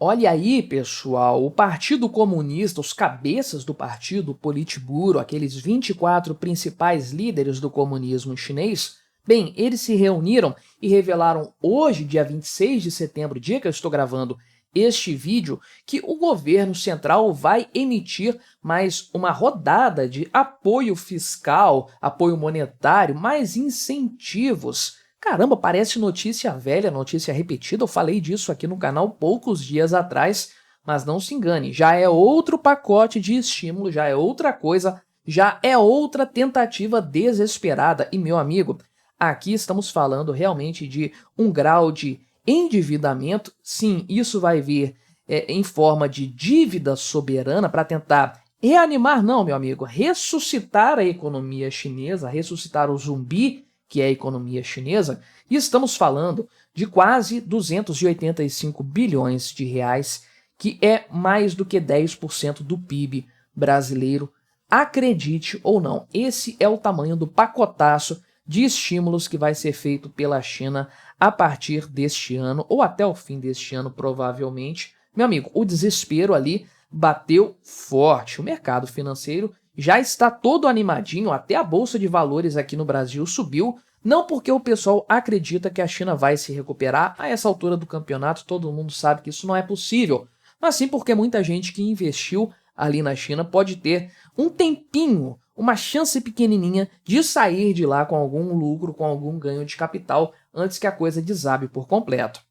Olha aí, pessoal, o Partido Comunista, os cabeças do partido, o Politburo, aqueles 24 principais líderes do comunismo chinês, bem, eles se reuniram e revelaram hoje, dia 26 de setembro, dia que eu estou gravando este vídeo, que o governo central vai emitir mais uma rodada de apoio fiscal, apoio monetário, mais incentivos. Caramba, parece notícia velha, notícia repetida, eu falei disso aqui no canal poucos dias atrás, mas não se engane, já é outro pacote de estímulo, já é outra coisa, já é outra tentativa desesperada. E, meu amigo, aqui estamos falando realmente de um grau de endividamento. Sim, isso vai vir em forma de dívida soberana para tentar reanimar, não, meu amigo, ressuscitar a economia chinesa, ressuscitar o zumbi, que é a economia chinesa, e estamos falando de quase 285 bilhões de reais, que é mais do que 10% do PIB brasileiro. Acredite ou não, esse é o tamanho do pacotaço de estímulos que vai ser feito pela China a partir deste ano, ou até o fim deste ano, provavelmente. Meu amigo, o desespero ali bateu forte. O mercado financeiro já está todo animadinho, até a Bolsa de Valores aqui no Brasil subiu, não porque o pessoal acredita que a China vai se recuperar. A essa altura do campeonato, todo mundo sabe que isso não é possível, mas sim porque muita gente que investiu ali na China pode ter um tempinho, uma chance pequenininha de sair de lá com algum lucro, com algum ganho de capital, antes que a coisa desabe por completo.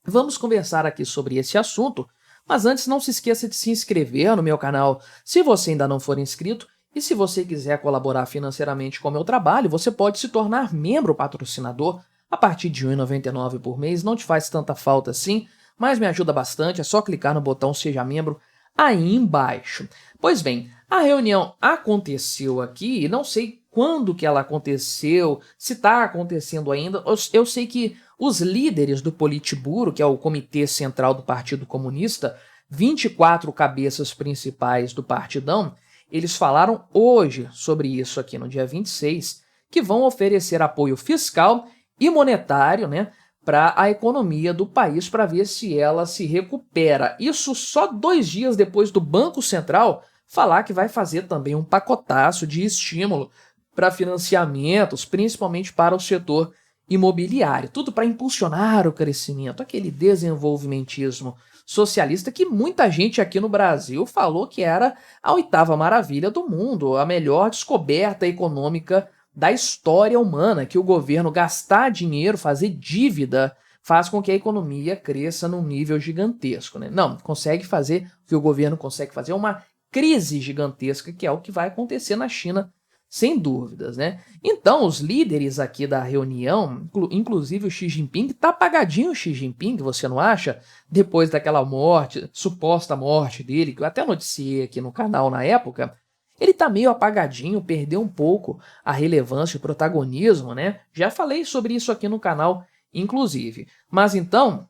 Vamos conversar aqui sobre esse assunto, mas antes não se esqueça de se inscrever no meu canal se você ainda não for inscrito, e se você quiser colaborar financeiramente com o meu trabalho, você pode se tornar membro patrocinador a partir de R$ 1,99 por mês. Não te faz tanta falta assim, mas me ajuda bastante, é só clicar no botão Seja Membro aí embaixo. Pois bem, a reunião aconteceu aqui, e não sei quando que ela aconteceu, se está acontecendo ainda. Eu sei que os líderes do Politburo, que é o Comitê Central do Partido Comunista, 24 cabeças principais do partidão, eles falaram hoje sobre isso aqui no dia 26, que vão oferecer apoio fiscal e monetário, né, para a economia do país, para ver se ela se recupera. Isso só 2 dias depois do Banco Central falar que vai fazer também um pacotaço de estímulo para financiamentos, principalmente para o setor imobiliário. Tudo para impulsionar o crescimento, aquele desenvolvimentismo socialista que muita gente aqui no Brasil falou que era a 8ª maravilha do mundo, a melhor descoberta econômica da história humana, que o governo gastar dinheiro, fazer dívida, faz com que a economia cresça num nível gigantesco, né? Não, consegue fazer, o que o governo consegue fazer é uma crise gigantesca, que é o que vai acontecer na China, sem dúvidas, né? Então, os líderes aqui da reunião, inclusive o Xi Jinping, tá apagadinho o Xi Jinping, você não acha? Depois daquela morte, suposta morte dele, que eu até noticiei aqui no canal na época, ele tá meio apagadinho, perdeu um pouco a relevância e o protagonismo, né? Já falei sobre isso aqui no canal, inclusive. Mas então,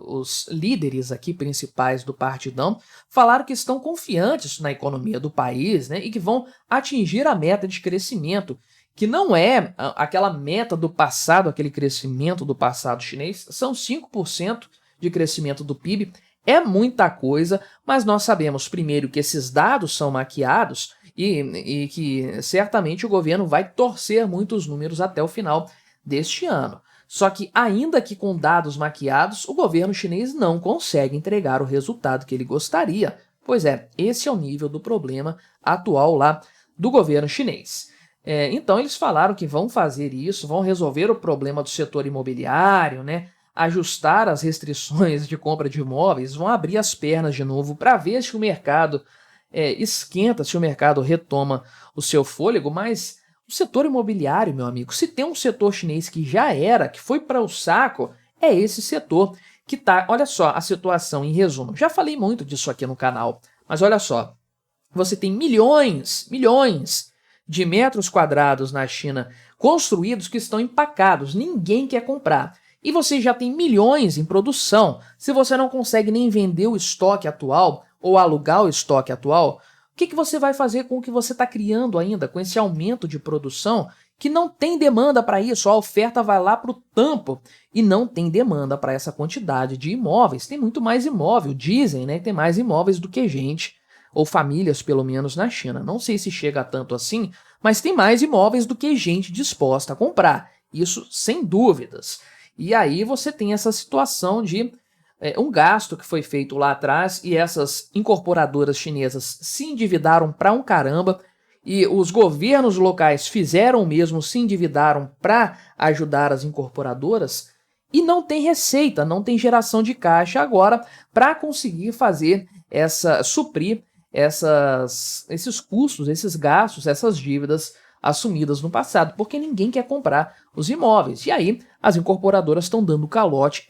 os líderes aqui principais do partidão falaram que estão confiantes na economia do país, né, e que vão atingir a meta de crescimento, que não é aquela meta do passado, aquele crescimento do passado chinês, são 5% de crescimento do PIB, é muita coisa, mas nós sabemos primeiro que esses dados são maquiados e que certamente o governo vai torcer muitos números até o final deste ano. Só que, ainda que com dados maquiados, o governo chinês não consegue entregar o resultado que ele gostaria. Pois é, esse é o nível do problema atual lá do governo chinês. Então, eles falaram que vão fazer isso, vão resolver o problema do setor imobiliário, né? Ajustar as restrições de compra de imóveis, vão abrir as pernas de novo para ver se o mercado esquenta, se o mercado retoma o seu fôlego, mas o setor imobiliário, meu amigo, se tem um setor chinês que já era, que foi para o saco, é esse setor que tá, olha só a situação em resumo. Já falei muito disso aqui no canal, mas olha só, você tem milhões de metros quadrados na China construídos que estão empacados, ninguém quer comprar. E você já tem milhões em produção. Se você não consegue nem vender o estoque atual ou alugar o estoque atual, o que você vai fazer com o que você está criando ainda, com esse aumento de produção que não tem demanda para isso, a oferta vai lá para o tampo e não tem demanda para essa quantidade de imóveis. Tem muito mais imóvel, dizem, né, que tem mais imóveis do que gente, ou famílias pelo menos na China. Não sei se chega a tanto assim, mas tem mais imóveis do que gente disposta a comprar. Isso sem dúvidas. E aí você tem essa situação de um gasto que foi feito lá atrás e essas incorporadoras chinesas se endividaram para um caramba e os governos locais fizeram o mesmo, se endividaram para ajudar as incorporadoras e não tem receita, não tem geração de caixa agora para conseguir suprir esses custos, esses gastos, essas dívidas assumidas no passado, porque ninguém quer comprar os imóveis. E aí as incorporadoras estão dando calotes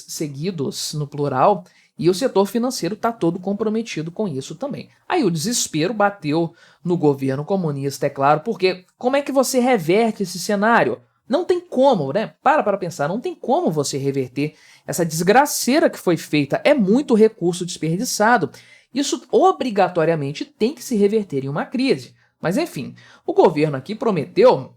seguidos no plural, e o setor financeiro está todo comprometido com isso também. Aí o desespero bateu no governo comunista, é claro, porque como é que você reverte esse cenário? Não tem como, né? Para pensar, não tem como você reverter essa desgraceira que foi feita. É muito recurso desperdiçado. Isso obrigatoriamente tem que se reverter em uma crise. Mas enfim, o governo aqui prometeu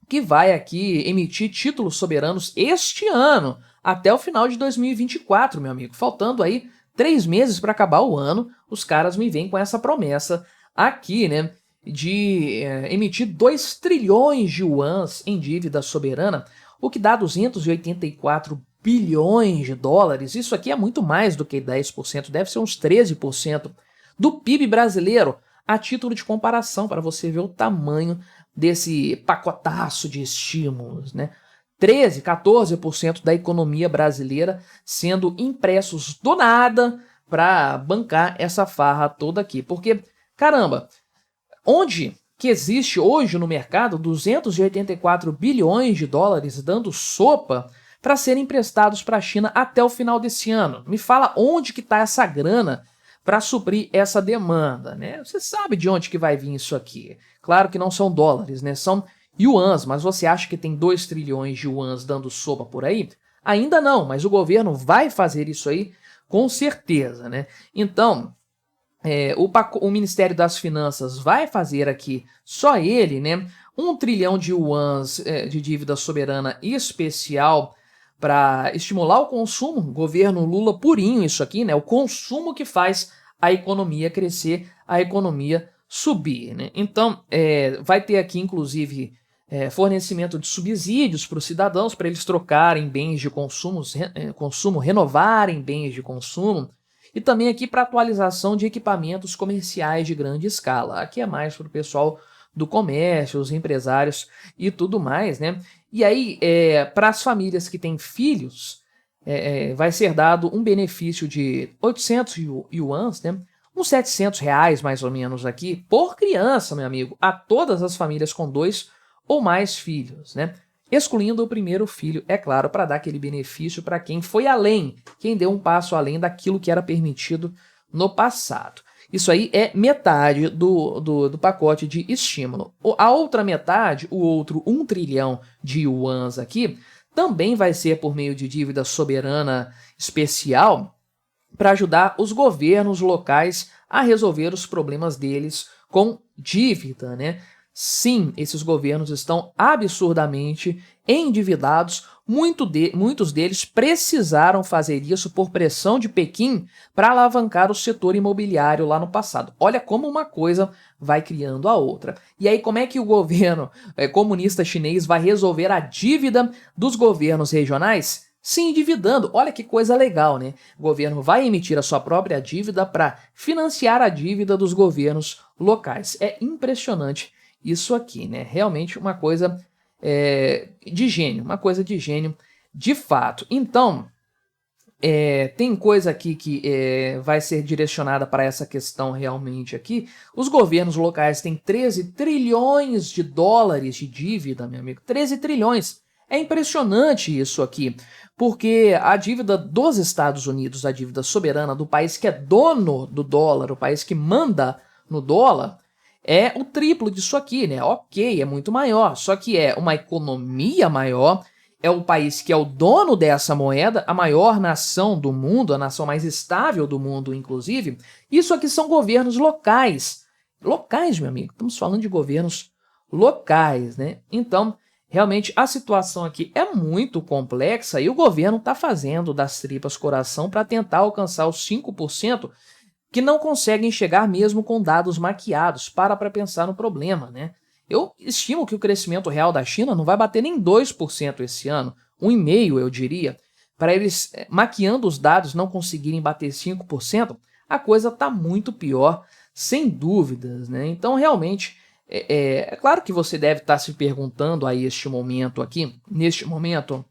que vai aqui emitir títulos soberanos este ano, até o final de 2024, meu amigo. Faltando aí 3 meses para acabar o ano, os caras me vêm com essa promessa aqui, né, de emitir 2 trilhões de yuans em dívida soberana, o que dá 284 bilhões de dólares. Isso aqui é muito mais do que 10%, deve ser uns 13% do PIB brasileiro, a título de comparação, para você ver o tamanho desse pacotaço de estímulos, né? 13, 14% da economia brasileira sendo impressos do nada para bancar essa farra toda aqui. Porque, caramba, onde que existe hoje no mercado 284 bilhões de dólares dando sopa para serem emprestados para a China até o final desse ano? Me fala onde que está essa grana para suprir essa demanda, né? Você sabe de onde que vai vir isso aqui. Claro que não são dólares, né? São yuans, mas você acha que tem 2 trilhões de yuans dando sopa por aí? Ainda não, mas o governo vai fazer isso aí com certeza, né? Então, o Ministério das Finanças vai fazer aqui, só ele, né, 1 trilhão de yuans de dívida soberana especial para estimular o consumo. Governo Lula purinho isso aqui, né? O consumo que faz a economia crescer, a economia subir, né? Então, vai ter aqui, inclusive, fornecimento de subsídios para os cidadãos, para eles trocarem bens de consumo, renovarem bens de consumo, e também aqui para atualização de equipamentos comerciais de grande escala. Aqui é mais para o pessoal do comércio, os empresários e tudo mais, né? E aí, para as famílias que têm filhos, vai ser dado um benefício de 800 yuans, né? Uns R$ 700 mais ou menos aqui, por criança, meu amigo, a todas as famílias com 2 ou mais filhos, né? Excluindo o primeiro filho, é claro, para dar aquele benefício para quem foi além, quem deu um passo além daquilo que era permitido no passado. Isso aí é metade do pacote de estímulo. A outra metade, o outro 1 trilhão de yuans aqui, também vai ser por meio de dívida soberana especial para ajudar os governos locais a resolver os problemas deles com dívida, né? Sim, esses governos estão absurdamente endividados. Muitos deles precisaram fazer isso por pressão de Pequim para alavancar o setor imobiliário lá no passado. Olha como uma coisa vai criando a outra. E aí, como é que o governo comunista chinês vai resolver a dívida dos governos regionais? Se endividando. Olha que coisa legal, né? O governo vai emitir a sua própria dívida para financiar a dívida dos governos locais. É impressionante isso aqui, né? Realmente uma coisa de gênio, de fato. Então, tem coisa aqui que vai ser direcionada para essa questão realmente aqui. Os governos locais têm 13 trilhões de dólares de dívida, meu amigo. 13 trilhões. É impressionante isso aqui, porque a dívida dos Estados Unidos, a dívida soberana do país que é dono do dólar, o país que manda no dólar, é o triplo disso aqui, né? Ok, é muito maior, só que é uma economia maior, é o país que é o dono dessa moeda, a maior nação do mundo, a nação mais estável do mundo, inclusive. Isso aqui são governos locais. Locais, meu amigo, estamos falando de governos locais, né? Então, realmente, a situação aqui é muito complexa e o governo está fazendo das tripas coração para tentar alcançar os 5% que não conseguem chegar mesmo com dados maquiados. Para pensar no problema, né? Eu estimo que o crescimento real da China não vai bater nem 2% esse ano, 1,5%, eu diria. Para eles, maquiando os dados, não conseguirem bater 5%, a coisa está muito pior, sem dúvidas, né? Então, realmente, é claro que você deve estar se perguntando a este momento aqui, neste momento,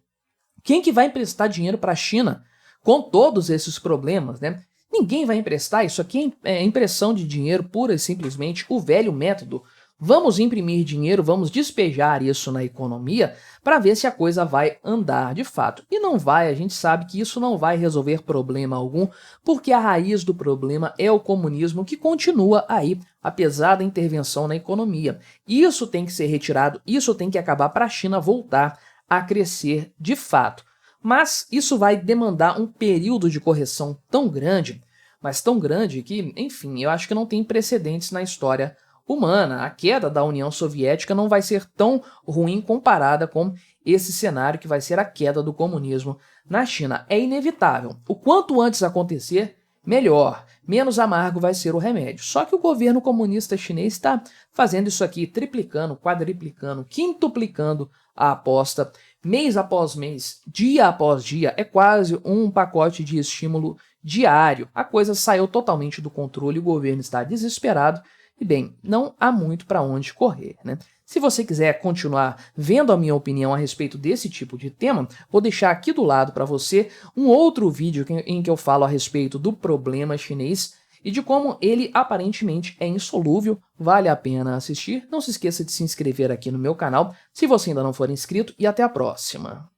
quem que vai emprestar dinheiro para a China com todos esses problemas, né? Ninguém vai emprestar, isso aqui é impressão de dinheiro pura e simplesmente o velho método. Vamos imprimir dinheiro, vamos despejar isso na economia para ver se a coisa vai andar de fato. E não vai, a gente sabe que isso não vai resolver problema algum, porque a raiz do problema é o comunismo que continua aí, apesar da intervenção na economia. Isso tem que ser retirado, isso tem que acabar para a China voltar a crescer de fato. Mas isso vai demandar um período de correção tão grande, mas tão grande que, enfim, eu acho que não tem precedentes na história humana. A queda da União Soviética não vai ser tão ruim comparada com esse cenário que vai ser a queda do comunismo na China. É inevitável. O quanto antes acontecer, melhor. Menos amargo vai ser o remédio. Só que o governo comunista chinês está fazendo isso aqui, triplicando, quadriplicando, quintuplicando a aposta, mês após mês, dia após dia. É quase um pacote de estímulo diário. A coisa saiu totalmente do controle, o governo está desesperado. E bem, não há muito para onde correr, né? Se você quiser continuar vendo a minha opinião a respeito desse tipo de tema, vou deixar aqui do lado para você um outro vídeo em que eu falo a respeito do problema chinês e de como ele aparentemente é insolúvel. Vale a pena assistir. Não se esqueça de se inscrever aqui no meu canal se você ainda não for inscrito e até a próxima.